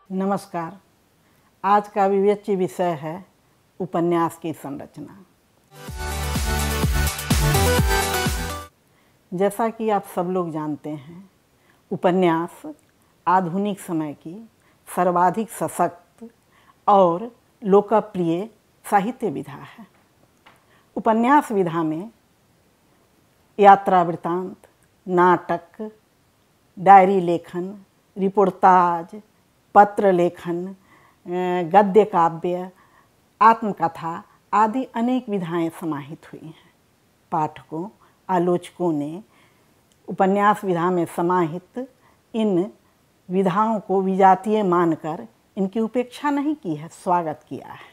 नमस्कार। आज का विवेच्य विषय है उपन्यास की संरचना। जैसा कि आप सब लोग जानते हैं, उपन्यास आधुनिक समय की सर्वाधिक सशक्त और लोकप्रिय साहित्य विधा है। उपन्यास विधा में यात्रा वृत्तांत, नाटक, डायरी लेखन, रिपोर्टाज, पत्र लेखन, गद्य काव्य, आत्मकथा आदि अनेक विधाएं समाहित हुई हैं। पाठकों, आलोचकों ने उपन्यास विधा में समाहित इन विधाओं को विजातीय मानकर इनकी उपेक्षा नहीं की है, स्वागत किया है।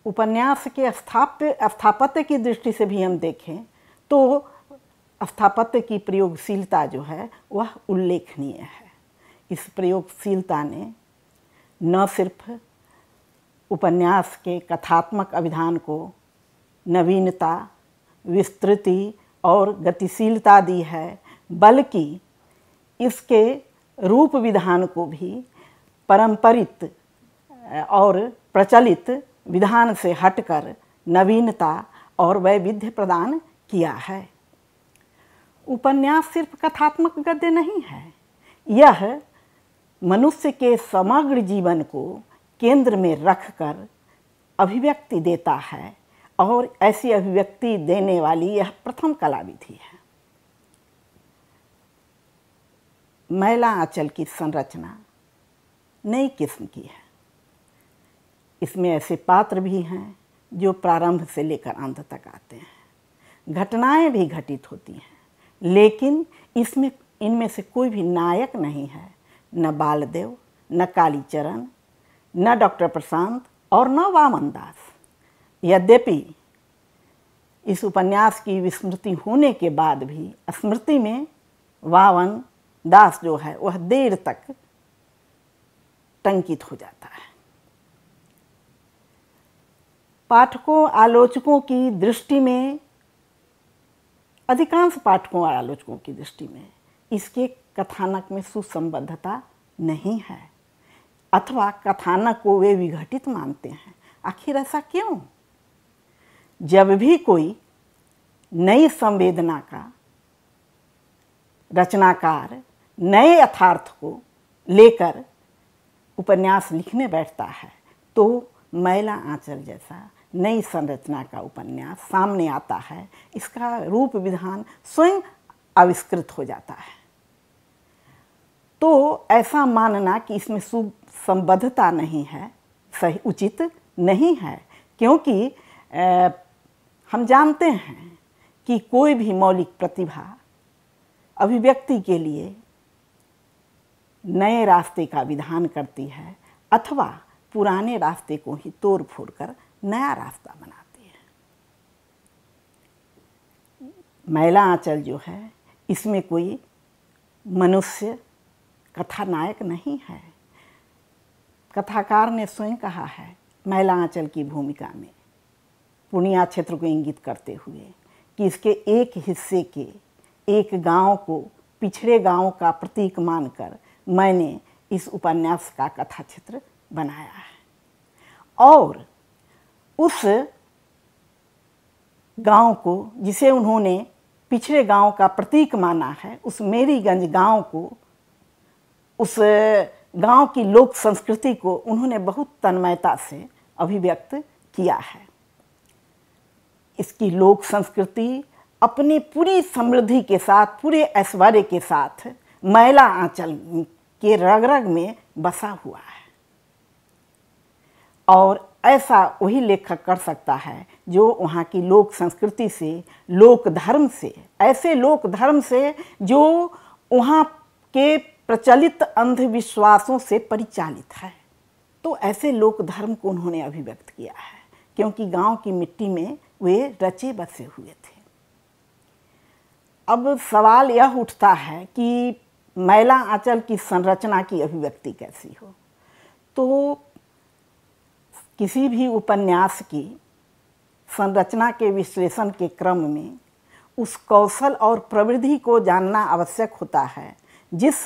उपन्यास के स्थापत्य की दृष्टि से भी हम देखें तो स्थापत्य की प्रयोगशीलता जो है वह उल्लेखनीय है। इस प्रयोगशीलता ने न सिर्फ उपन्यास के कथात्मक अभिधान को नवीनता, विस्तृति और गतिशीलता दी है, बल्कि इसके रूप विधान को भी पारंपरिक और प्रचलित विधान से हटकर नवीनता और वैविध्य प्रदान किया है। उपन्यास सिर्फ कथात्मक गद्य नहीं है, यह मनुष्य के समग्र जीवन को केंद्र में रखकर अभिव्यक्ति देता है और ऐसी अभिव्यक्ति देने वाली यह प्रथम कला विधि है। मैला आंचल की संरचना नई किस्म की है। इसमें ऐसे पात्र भी हैं जो प्रारंभ से लेकर अंत तक आते हैं। घटनाएं भी घटित होती हैं, लेकिन इनमें से कोई भी नायक नहीं है। न बालदेव, न कालीचरण, न डॉक्टर प्रशांत और न वामन दास। यद्यपि इस उपन्यास की विस्मृति होने के बाद भी स्मृति में वामन दास जो है वह देर तक टंकित हो जाता है। पाठकों, आलोचकों की दृष्टि में, अधिकांश पाठकों और आलोचकों की दृष्टि में इसके कथानक में सुसंबद्धता नहीं है, अथवा कथानक को वे विघटित मानते हैं। आखिर ऐसा क्यों? जब भी कोई नई संवेदना का रचनाकार नए यथार्थ को लेकर उपन्यास लिखने बैठता है तो मैला आंचल जैसा नई संरचना का उपन्यास सामने आता है। इसका रूप विधान स्वयं आविष्कृत हो जाता है। तो ऐसा मानना कि इसमें सुसंबद्धता नहीं है सही उचित नहीं है, क्योंकि हम जानते हैं कि कोई भी मौलिक प्रतिभा अभिव्यक्ति के लिए नए रास्ते का विधान करती है अथवा पुराने रास्ते को ही तोड़ फोड़ कर नया रास्ता बनाती है। मैला आंचल जो है इसमें कोई मनुष्य कथानायक नहीं है। कथाकार ने स्वयं कहा है मैला आंचल की भूमिका में पूर्णिया क्षेत्र को इंगित करते हुए कि इसके एक हिस्से के एक गांव को पिछड़े गांव का प्रतीक मानकर मैंने इस उपन्यास का कथा चित्र बनाया है। और उस गांव को जिसे उन्होंने पिछड़े गांव का प्रतीक माना है, उस मेरीगंज गांव को, उस गांव की लोक संस्कृति को उन्होंने बहुत तन्मयता से अभिव्यक्त किया है। इसकी लोक संस्कृति अपनी पूरी समृद्धि के साथ, पूरे ऐश्वर्य के साथ मैला आंचल के रग रग में बसा हुआ है। और ऐसा वही लेखक कर सकता है जो वहाँ की लोक संस्कृति से, लोक धर्म से, ऐसे लोक धर्म से जो वहाँ के प्रचलित अंधविश्वासों से परिचालित है। तो ऐसे लोक धर्म को उन्होंने अभिव्यक्त किया है, क्योंकि गांव की मिट्टी में वे रचे बसे हुए थे। अब सवाल यह उठता है कि मैला आंचल की संरचना की अभिव्यक्ति कैसी हो। तो किसी भी उपन्यास की संरचना के विश्लेषण के क्रम में उस कौशल और प्रविधि को जानना आवश्यक होता है जिस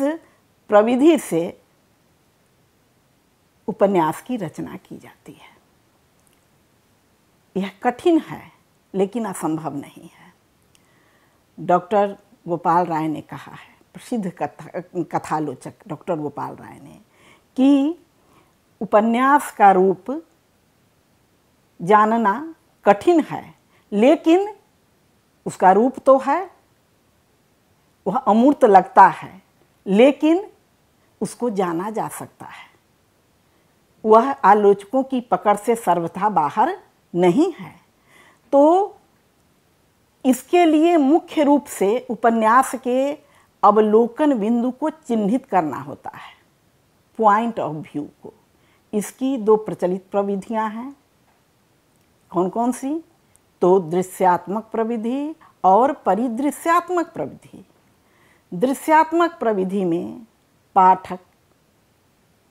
प्रविधि से उपन्यास की रचना की जाती है। यह कठिन है लेकिन असंभव नहीं है। डॉक्टर गोपाल राय ने कहा है, प्रसिद्ध कथालोचक डॉक्टर गोपाल राय ने, कि उपन्यास का रूप जानना कठिन है लेकिन उसका रूप तो है, वह अमूर्त लगता है लेकिन उसको जाना जा सकता है। वह आलोचकों की पकड़ से सर्वथा बाहर नहीं है। तो इसके लिए मुख्य रूप से उपन्यास के अवलोकन बिंदु को चिन्हित करना होता है, पॉइंट ऑफ व्यू को। इसकी दो प्रचलित प्रविधियां हैं। कौन कौन सी? तो दृश्यात्मक प्रविधि और परिदृश्यात्मक प्रविधि। दृश्यात्मक प्रविधि में पाठक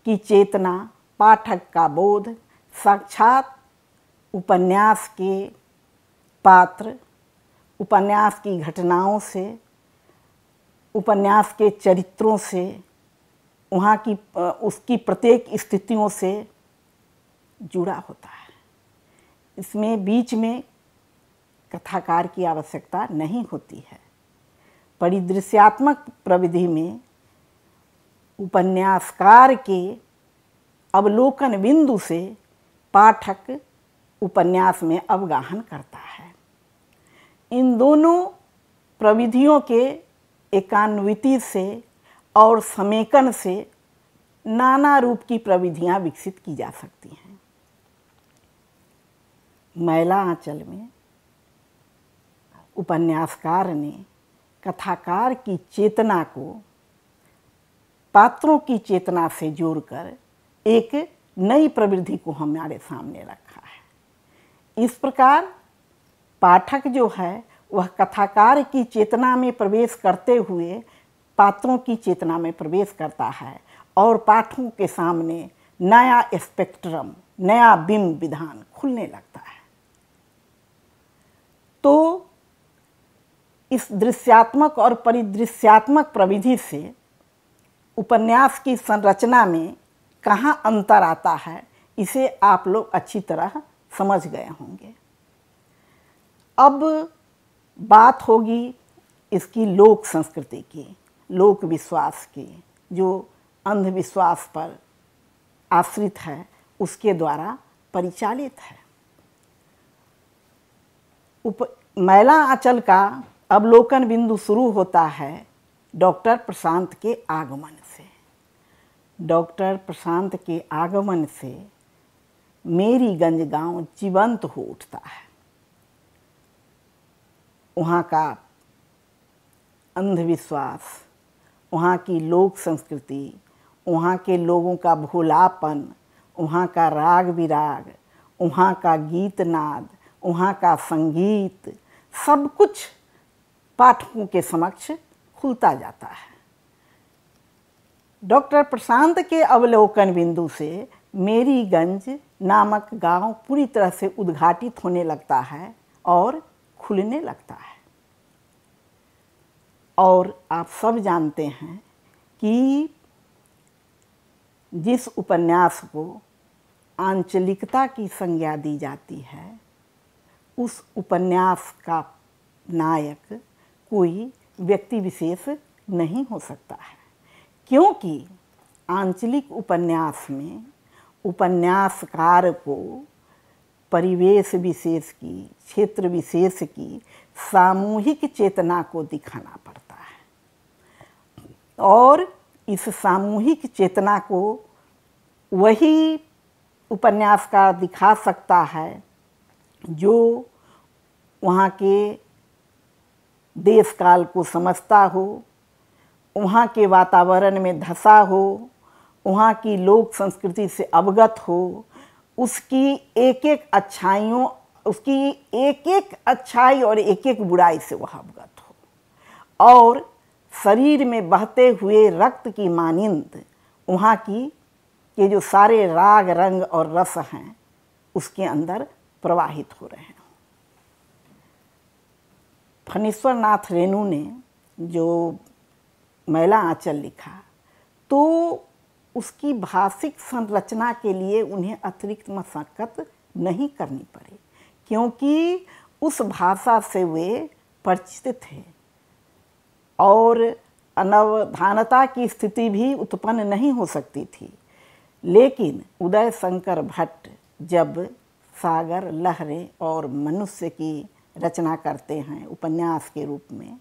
की चेतना, पाठक का बोध साक्षात उपन्यास के पात्र, उपन्यास की घटनाओं से, उपन्यास के चरित्रों से, वहाँ की उसकी प्रत्येक स्थितियों से जुड़ा होता है। इसमें बीच में कथाकार की आवश्यकता नहीं होती है। परिदृश्यात्मक प्रविधि में उपन्यासकार के अवलोकन बिंदु से पाठक उपन्यास में अवगाहन करता है। इन दोनों प्रविधियों के एकान्विति से और समेकन से नाना रूप की प्रविधियां विकसित की जा सकती हैं। मैला आंचल में उपन्यासकार ने कथाकार की चेतना को पात्रों की चेतना से जोड़कर एक नई प्रवृत्ति को हमारे सामने रखा है। इस प्रकार पाठक जो है वह कथाकार की चेतना में प्रवेश करते हुए पात्रों की चेतना में प्रवेश करता है और पाठकों के सामने नया स्पेक्ट्रम, नया बिंब विधान खुलने लगता है। तो इस दृश्यात्मक और परिदृश्यात्मक प्रविधि से उपन्यास की संरचना में कहाँ अंतर आता है, इसे आप लोग अच्छी तरह समझ गए होंगे। अब बात होगी इसकी लोक संस्कृति की, लोक विश्वास की, जो अंधविश्वास पर आश्रित है, उसके द्वारा परिचालित है। मैला आंचल का अवलोकन बिंदु शुरू होता है डॉक्टर प्रशांत के आगमन से। डॉक्टर प्रशांत के आगमन से मेरीगंज गांव जीवंत हो उठता है। वहाँ का अंधविश्वास, वहाँ की लोक संस्कृति, वहाँ के लोगों का भोलापन, वहाँ का राग विराग, वहाँ का गीत नाद, वहाँ का संगीत, सब कुछ पाठकों के समक्ष खुलता जाता है। डॉक्टर प्रशांत के अवलोकन बिंदु से मेरीगंज नामक गांव पूरी तरह से उद्घाटित होने लगता है और खुलने लगता है। और आप सब जानते हैं कि जिस उपन्यास को आंचलिकता की संज्ञा दी जाती है, उस उपन्यास का नायक कोई व्यक्ति विशेष नहीं हो सकता है, क्योंकि आंचलिक उपन्यास में उपन्यासकार को परिवेश विशेष की, क्षेत्र विशेष की सामूहिक चेतना को दिखाना पड़ता है। और इस सामूहिक चेतना को वही उपन्यासकार दिखा सकता है जो वहाँ के देश काल को समझता हो, वहाँ के वातावरण में धंसा हो, वहाँ की लोक संस्कृति से अवगत हो, उसकी एक एक अच्छाइयों, उसकी एक एक अच्छाई और एक एक बुराई से वह अवगत हो, और शरीर में बहते हुए रक्त की मानिंद वहाँ की के जो सारे राग रंग और रस हैं उसके अंदर प्रवाहित हो रहे हैं। फणीश्वर नाथ रेणु ने जो मैला आंचल लिखा, तो उसकी भाषिक संरचना के लिए उन्हें अतिरिक्त मशक्कत नहीं करनी पड़ी, क्योंकि उस भाषा से वे परिचित थे और अनवधानता की स्थिति भी उत्पन्न नहीं हो सकती थी। लेकिन उदय शंकर भट्ट जब सागर, लहरें और मनुष्य की रचना करते हैं उपन्यास के रूप में,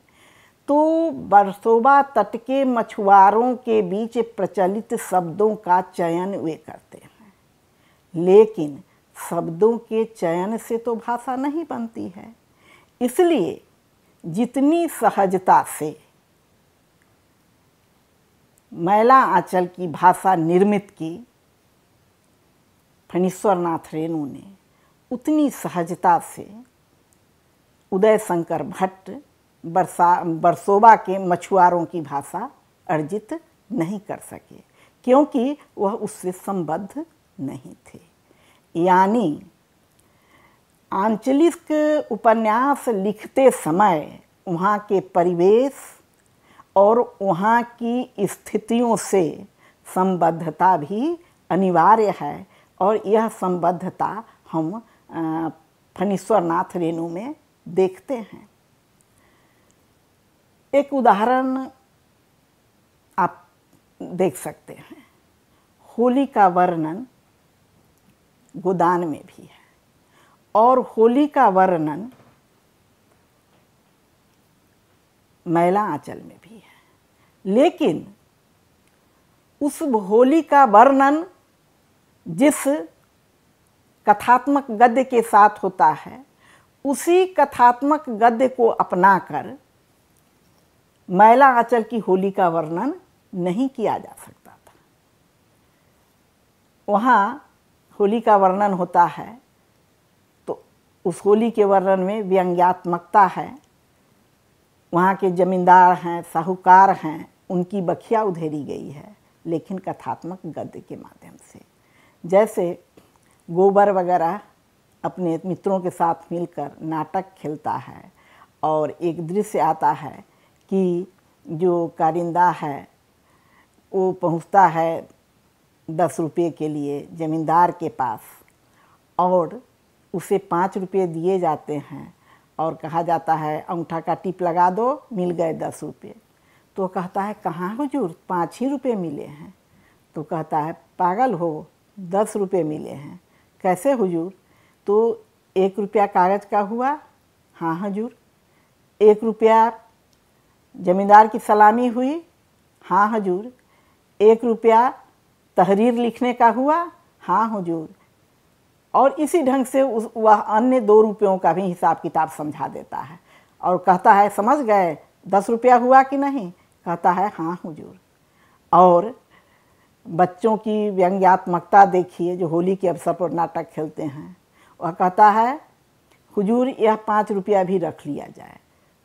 तो वर्सोवा तट के मछुआरों के बीच प्रचलित शब्दों का चयन वे करते हैं। लेकिन शब्दों के चयन से तो भाषा नहीं बनती है, इसलिए जितनी सहजता से मैला आंचल की भाषा निर्मित की फणीश्वर नाथ रेणु ने, उतनी सहजता से उदय शंकर भट्ट वर्सोवा के मछुआरों की भाषा अर्जित नहीं कर सके, क्योंकि वह उससे संबद्ध नहीं थे। यानी आंचलिक उपन्यास लिखते समय वहाँ के परिवेश और वहाँ की स्थितियों से संबद्धता भी अनिवार्य है, और यह संबद्धता हम फणीश्वर नाथ रेणु में देखते हैं। एक उदाहरण आप देख सकते हैं, होली का वर्णन गोदान में भी है और होली का वर्णन मैला आंचल में भी है। लेकिन उस होली का वर्णन जिस कथात्मक गद्य के साथ होता है, उसी कथात्मक गद्य को अपनाकर मैला आंचल की होली का वर्णन नहीं किया जा सकता था। वहाँ होली का वर्णन होता है तो उस होली के वर्णन में व्यंग्यात्मकता है, वहाँ के जमींदार हैं, साहूकार हैं, उनकी बखिया उधेरी गई है, लेकिन कथात्मक गद्य के माध्यम से। जैसे गोबर वगैरह अपने मित्रों के साथ मिलकर नाटक खेलता है और एक दृश्य आता है कि जो कारिंदा है वो पहुंचता है 10 रुपये के लिए ज़मींदार के पास और उसे 5 रुपये दिए जाते हैं और कहा जाता है अंगूठा का टिप लगा दो, मिल गए 10 रुपये। तो कहता है कहाँ हुजूर, 5 ही रुपये मिले हैं। तो कहता है पागल हो, 10 रुपये मिले हैं। कैसे हुजूर? तो 1 रुपया कागज़ का हुआ। हाँ हुजूर। 1 रुपया जमींदार की सलामी हुई। हाँ हुजूर। 1 रुपया तहरीर लिखने का हुआ। हाँ हुजूर। और इसी ढंग से वह अन्य 2 रुपयों का भी हिसाब किताब समझा देता है और कहता है समझ गए 10 रुपया हुआ कि नहीं? कहता है हाँ हुजूर। और बच्चों की व्यंग्यात्मकता देखिए जो होली के अवसर पर नाटक खेलते हैं। वह कहता है हुजूर यह 5 रुपया भी रख लिया जाए।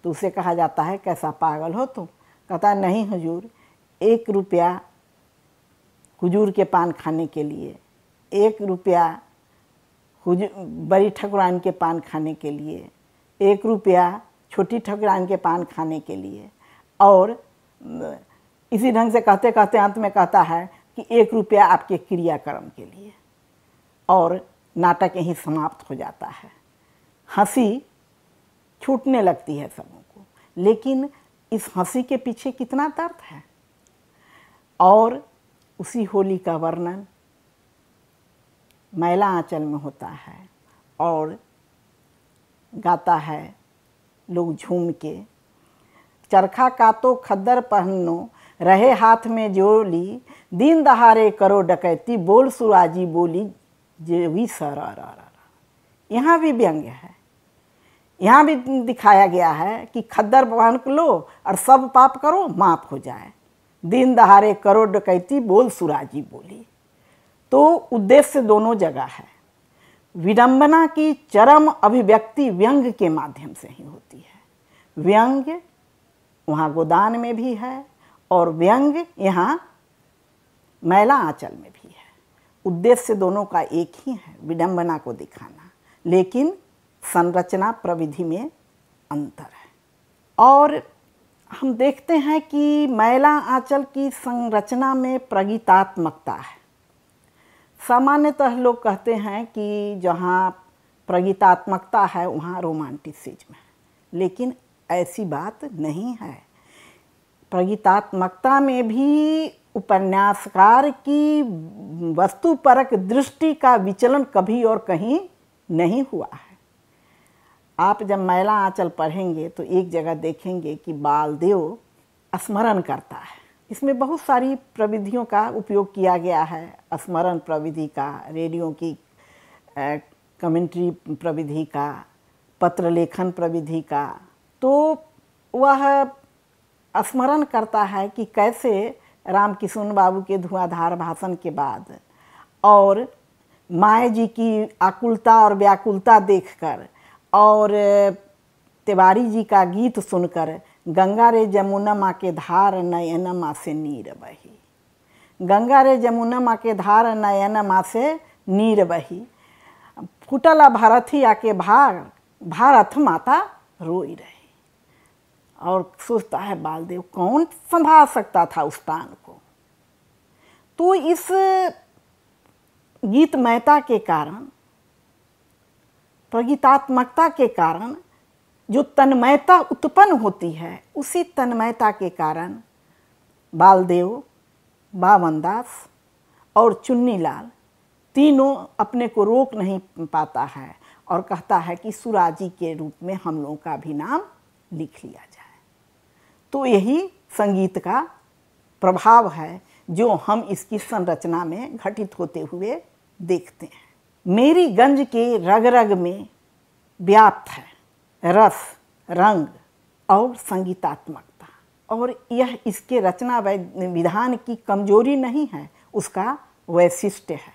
तो उसे कहा जाता है कैसा पागल हो तुम? कहता है नहीं हुजूर, 1 रुपया हुजूर के पान खाने के लिए, 1 रुपया बड़ी ठकुराइन के पान खाने के लिए, 1 रुपया छोटी ठकुराइन के पान खाने के लिए। और इसी ढंग से कहते कहते अंत में कहता है कि 1 रुपया आपके क्रियाक्रम के लिए, और नाटक यहीं समाप्त हो जाता है। हंसी छूटने लगती है सबों को, लेकिन इस हंसी के पीछे कितना दर्द है। और उसी होली का वर्णन मैला आंचल में होता है और गाता है लोग झूम के, चरखा का तो खद्दर पहनो रहे हाथ में जोली, दिन दहाड़े करो डकैती बोल सुराजी बोली जेवी सरा। यहाँ भी व्यंग्य है, यहाँ भी दिखाया गया है कि खद्दर पहन लो और सब पाप करो माफ हो जाए, दिन दहाड़े करो डकैती बोल सुराजी बोली। तो उद्देश्य दोनों जगह है। विडंबना की चरम अभिव्यक्ति व्यंग्य के माध्यम से ही होती है। व्यंग्य वहाँ गोदान में भी है और व्यंग्य यहाँ मैला आंचल में भी है। उद्देश्य दोनों का एक ही है, विडंबना को दिखाना, लेकिन संरचना प्रविधि में अंतर है। और हम देखते हैं कि मैला आंचल की संरचना में प्रगीतात्मकता है। सामान्यतः लोग कहते हैं कि जहाँ प्रगीतात्मकता है वहाँ रोमांटिसिज्म है, लेकिन ऐसी बात नहीं है। प्रगीतात्मकता में भी उपन्यासकार की वस्तुपरक दृष्टि का विचलन कभी और कहीं नहीं हुआ है। आप जब मैला आंचल पढ़ेंगे तो एक जगह देखेंगे कि बालदेव स्मरण करता है। इसमें बहुत सारी प्रविधियों का उपयोग किया गया है, स्मरण प्रविधि का, रेडियो की कमेंट्री प्रविधि का, पत्र लेखन प्रविधि का। तो वह स्मरण करता है कि कैसे रामकिशुन बाबू के धुआंधार भाषण के बाद और माए जी की आकुलता और व्याकुलता देखकर और तिवारी जी का गीत सुनकर गंगा रे जमुना माँ के धार नयन माँ से नीर बही, गंगा रे जमुना माँ के धार नयन माँ से नीर बही, फुटला भारती आके भारत माता रोई रही। और सोचता है बालदेव कौन संभाल सकता था उस तान को। तो इस गीतमयता के कारण, प्रगीतात्मकता के कारण जो तन्मयता उत्पन्न होती है, उसी तन्मयता के कारण बालदेव, बावनदास और चुन्नीलाल तीनों अपने को रोक नहीं पाता है और कहता है कि सुराजी के रूप में हम लोगों का भी नाम लिख लिया जाए। तो यही संगीत का प्रभाव है जो हम इसकी संरचना में घटित होते हुए देखते हैं। मेरी गंज के रग रग में व्याप्त है रस, रंग और संगीतात्मकता, और यह इसके रचना विधान की कमजोरी नहीं है, उसका वैशिष्ट्य है।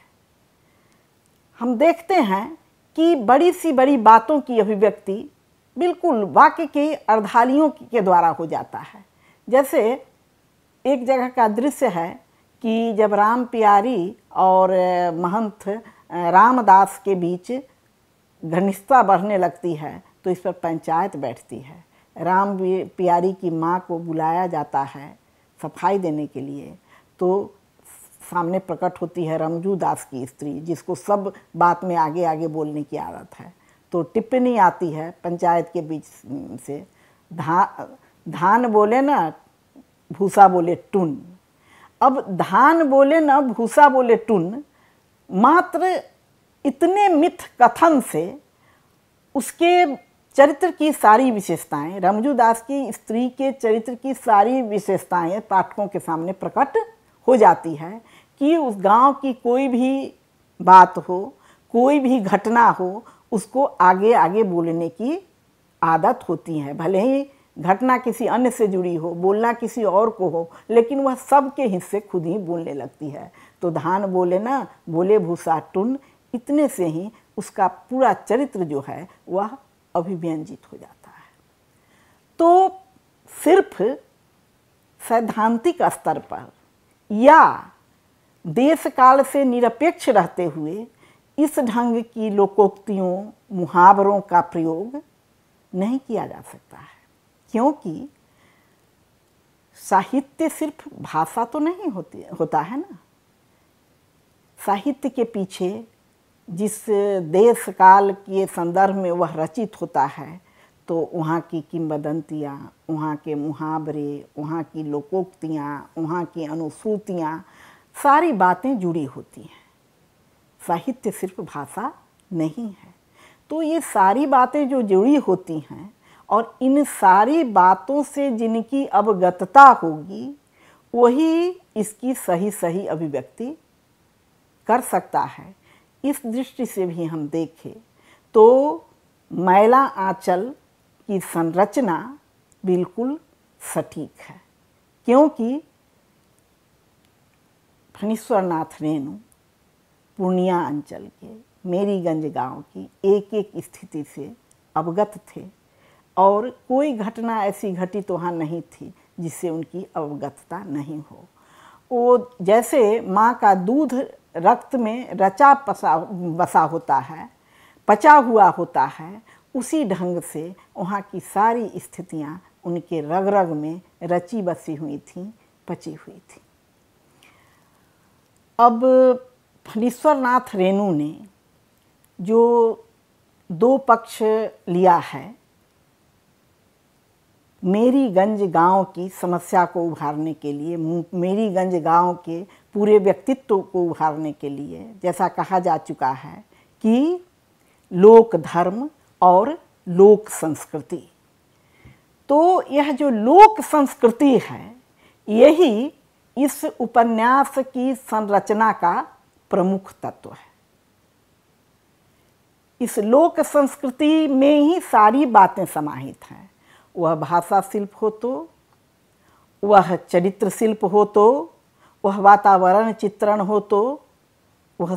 हम देखते हैं कि बड़ी सी बड़ी बातों की अभिव्यक्ति बिल्कुल वाक्य के अर्धालियों के द्वारा हो जाता है। जैसे एक जगह का दृश्य है कि जब राम प्यारी और महंत रामदास के बीच घनिष्ठता बढ़ने लगती है तो इस पर पंचायत बैठती है। राम प्यारी की माँ को बुलाया जाता है सफाई देने के लिए, तो सामने प्रकट होती है रमजू दास की स्त्री, जिसको सब बात में आगे आगे बोलने की आदत है। तो टिप्पणी आती है पंचायत के बीच से, धान बोले ना भूसा बोले टुन। अब धान बोले ना भूसा बोले टुन, मात्र इतने मिथ कथन से उसके चरित्र की सारी विशेषताएं, रमजू दास की स्त्री के चरित्र की सारी विशेषताएं पाठकों के सामने प्रकट हो जाती है कि उस गांव की कोई भी बात हो, कोई भी घटना हो, उसको आगे आगे बोलने की आदत होती है। भले ही घटना किसी अन्य से जुड़ी हो, बोलना किसी और को हो, लेकिन वह सबके हिस्से खुद ही बोलने लगती है। तो धान बोले ना बोले भूसा टुन, इतने से ही उसका पूरा चरित्र जो है वह अभिव्यंजित हो जाता है। तो सिर्फ सैद्धांतिक स्तर पर या देश काल से निरपेक्ष रहते हुए इस ढंग की लोकोक्तियों, मुहावरों का प्रयोग नहीं किया जा सकता है, क्योंकि साहित्य सिर्फ भाषा तो नहीं होता है ना। साहित्य के पीछे जिस देश काल के संदर्भ में वह रचित होता है, तो वहाँ की किंवदंतियाँ, वहाँ के मुहावरे, वहाँ की लोकोक्तियाँ, वहाँ की अनुश्रुतियाँ, सारी बातें जुड़ी होती हैं। साहित्य सिर्फ भाषा नहीं है। तो ये सारी बातें जो जुड़ी होती हैं और इन सारी बातों से जिनकी अवगतता होगी, वही इसकी सही सही अभिव्यक्ति कर सकता है। इस दृष्टि से भी हम देखें तो मैला आंचल की संरचना बिल्कुल सटीक है, क्योंकि फणीश्वरनाथ रेणु पूर्णिया अंचल के मेरीगंज गांव की एक एक स्थिति से अवगत थे और कोई घटना ऐसी घटित वहाँ नहीं थी जिससे उनकी अवगतता नहीं हो। वो जैसे माँ का दूध रक्त में रचा बसा होता है, पचा हुआ होता है, उसी ढंग से वहाँ की सारी स्थितियाँ उनके रग रग में रची बसी हुई थी, पची हुई थी। अब फणीश्वरनाथ रेणु ने जो दो पक्ष लिया है, मेरीगंज गांव की समस्या को उभारने के लिए, मेरीगंज गांव के पूरे व्यक्तित्व को उभारने के लिए, जैसा कहा जा चुका है कि लोक धर्म और लोक संस्कृति, तो यह जो लोक संस्कृति है यही इस उपन्यास की संरचना का प्रमुख तत्व है। इस लोक संस्कृति में ही सारी बातें समाहित हैं। वह भाषा शिल्प हो तो, वह चरित्र शिल्प हो तो, वह वातावरण चित्रण हो तो, वह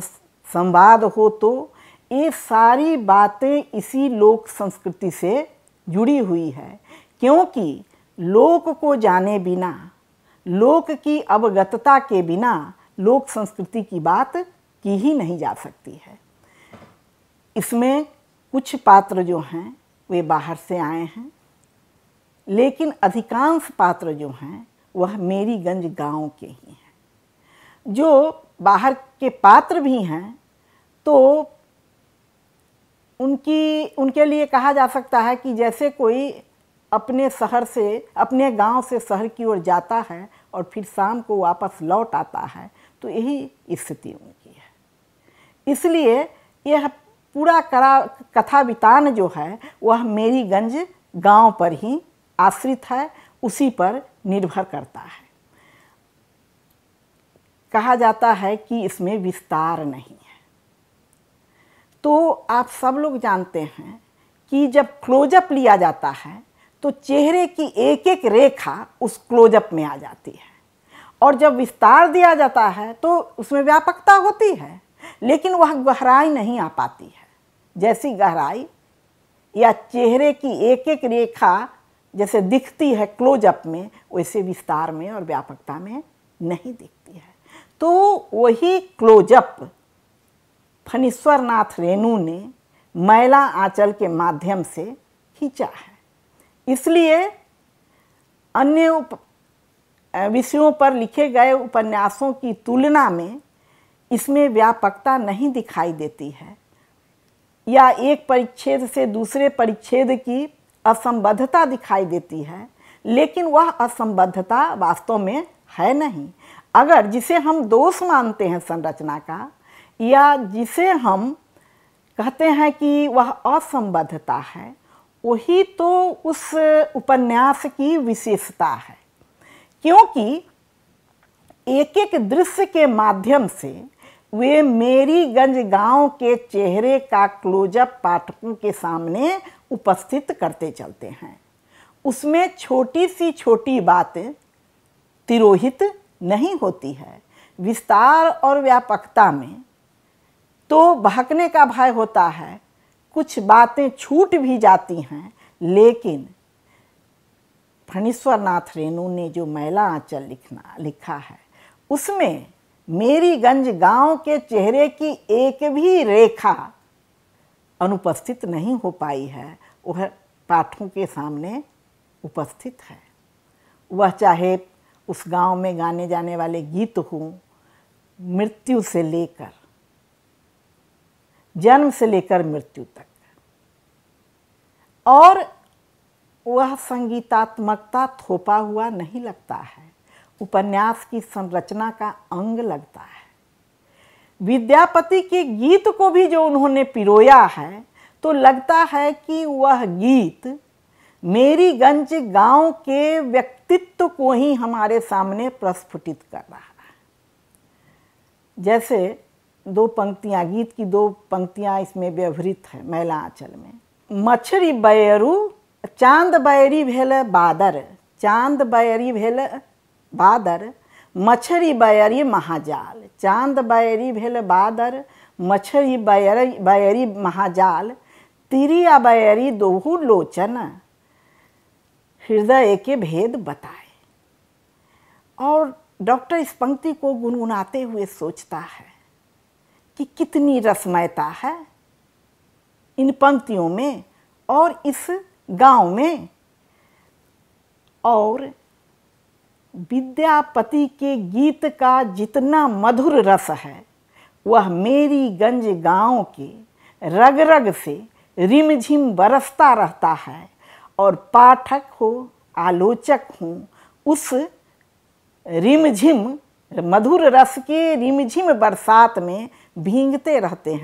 संवाद हो तो, ये सारी बातें इसी लोक संस्कृति से जुड़ी हुई है। क्योंकि लोक को जाने बिना, लोक की अवगतता के बिना लोक संस्कृति की बात की ही नहीं जा सकती है। इसमें कुछ पात्र जो हैं वे बाहर से आए हैं, लेकिन अधिकांश पात्र जो हैं वह मेरीगंज गांव के ही हैं। जो बाहर के पात्र भी हैं तो उनके लिए कहा जा सकता है कि जैसे कोई अपने शहर से, अपने गांव से शहर की ओर जाता है और फिर शाम को वापस लौट आता है, तो यही स्थिति उनकी है। इसलिए यह पूरा कथावितान जो है वह मेरीगंज गांव पर ही आश्रित है, उसी पर निर्भर करता है। कहा जाता है कि इसमें विस्तार नहीं है। तो आप सब लोग जानते हैं कि जब क्लोजअप लिया जाता है तो चेहरे की एक एक रेखा उस क्लोजअप में आ जाती है, और जब विस्तार दिया जाता है तो उसमें व्यापकता होती है, लेकिन वह गहराई नहीं आ पाती है। जैसी गहराई या चेहरे की एक एक रेखा जैसे दिखती है क्लोजअप में, वैसे विस्तार में और व्यापकता में नहीं दिखती है। तो वही क्लोजअप फणीश्वरनाथ रेणु ने मैला आंचल के माध्यम से खींचा है। इसलिए अन्य विषयों पर लिखे गए उपन्यासों की तुलना में इसमें व्यापकता नहीं दिखाई देती है, या एक परिच्छेद से दूसरे परिच्छेद की असंबद्धता दिखाई देती है, लेकिन वह असंबद्धता वास्तव में है नहीं। अगर जिसे हम दोष मानते हैं संरचना का, या जिसे हम कहते हैं कि वह असंबद्धता है, वही तो उस उपन्यास की विशेषता है। क्योंकि एक एक दृश्य के माध्यम से वे मेरीगंज गांव के चेहरे का क्लोजअप पाठकों के सामने उपस्थित करते चलते हैं। उसमें छोटी सी छोटी बातें तिरोहित नहीं होती है। विस्तार और व्यापकता में तो बहकने का भय होता है, कुछ बातें छूट भी जाती हैं, लेकिन फणीश्वरनाथ रेणु ने जो मैला आंचल लिखा है उसमें मेरीगंज गांव के चेहरे की एक भी रेखा अनुपस्थित नहीं हो पाई है। वह पाठकों के सामने उपस्थित है। वह चाहे उस गांव में गाने जाने वाले गीत हों, मृत्यु से लेकर, जन्म से लेकर मृत्यु तक, और वह संगीतात्मकता थोपा हुआ नहीं लगता है, उपन्यास की संरचना का अंग लगता है। विद्यापति के गीत को भी जो उन्होंने पिरोया है तो लगता है कि वह गीत मेरीगंज गांव के व्यक्तित्व को ही हमारे सामने प्रस्फुटित कर रहा है। जैसे दो पंक्तियां, गीत की दो पंक्तियां इसमें व्यवहृत है मैला आंचल में। मछरी बैरू चांद बैरी भेल बादर, चांद बैरी भेल बादर, मछरी बैरी महाजाल, चांद बैरी भेल बादर, मछरी बैरी महाजाल, तिरिया बैरी दोहु लोचन, हृदय के भेद बताए। और डॉक्टर इस पंक्ति को गुनगुनाते हुए सोचता है कि कितनी रसमयता है इन पंक्तियों में और इस गांव में। और विद्यापति के गीत का जितना मधुर रस है वह मेरी गंज गांव के रग रग से रिमझिम बरसता रहता है। और पाठक हो आलोचक हो उस रिमझिम मधुर रस के रिमझिम बरसात में भींगते रहते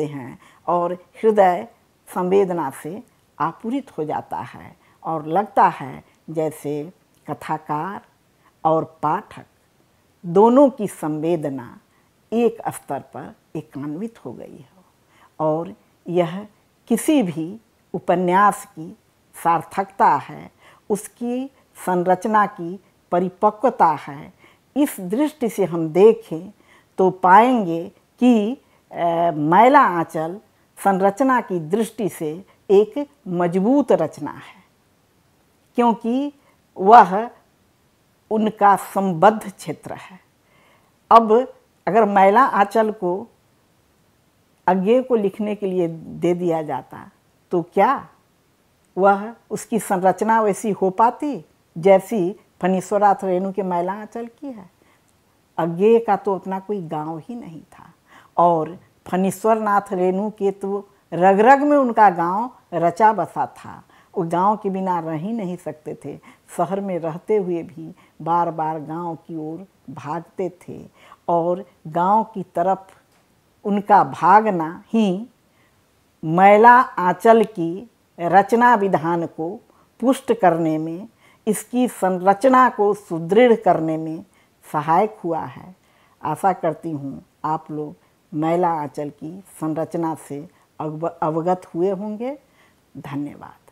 हैं और हृदय संवेदना से आपूरित हो जाता है और लगता है जैसे कथाकार और पाठक दोनों की संवेदना एक स्तर पर एकान्वित हो गई हो। और यह किसी भी उपन्यास की सार्थकता है, उसकी संरचना की परिपक्वता है। इस दृष्टि से हम देखें तो पाएंगे कि मैला आंचल संरचना की दृष्टि से एक मजबूत रचना है, क्योंकि वह उनका संबद्ध क्षेत्र है। अब अगर मैला आंचल को अज्ञेय को लिखने के लिए दे दिया जाता तो क्या वह उसकी संरचना वैसी हो पाती जैसी फणीश्वरनाथ रेणु के मैला आंचल की है? अज्ञेय का तो अपना कोई गांव ही नहीं था और फणीश्वरनाथ रेणु के तो रग रग में उनका गांव रचा बसा था। वो गांव के बिना रह ही नहीं सकते थे। शहर में रहते हुए भी बार बार गांव की ओर भागते थे और गांव की तरफ उनका भागना ही मैला आंचल की रचना विधान को पुष्ट करने में, इसकी संरचना को सुदृढ़ करने में सहायक हुआ है। आशा करती हूँ आप लोग मैला आंचल की संरचना से अवगत हुए होंगे। धन्यवाद।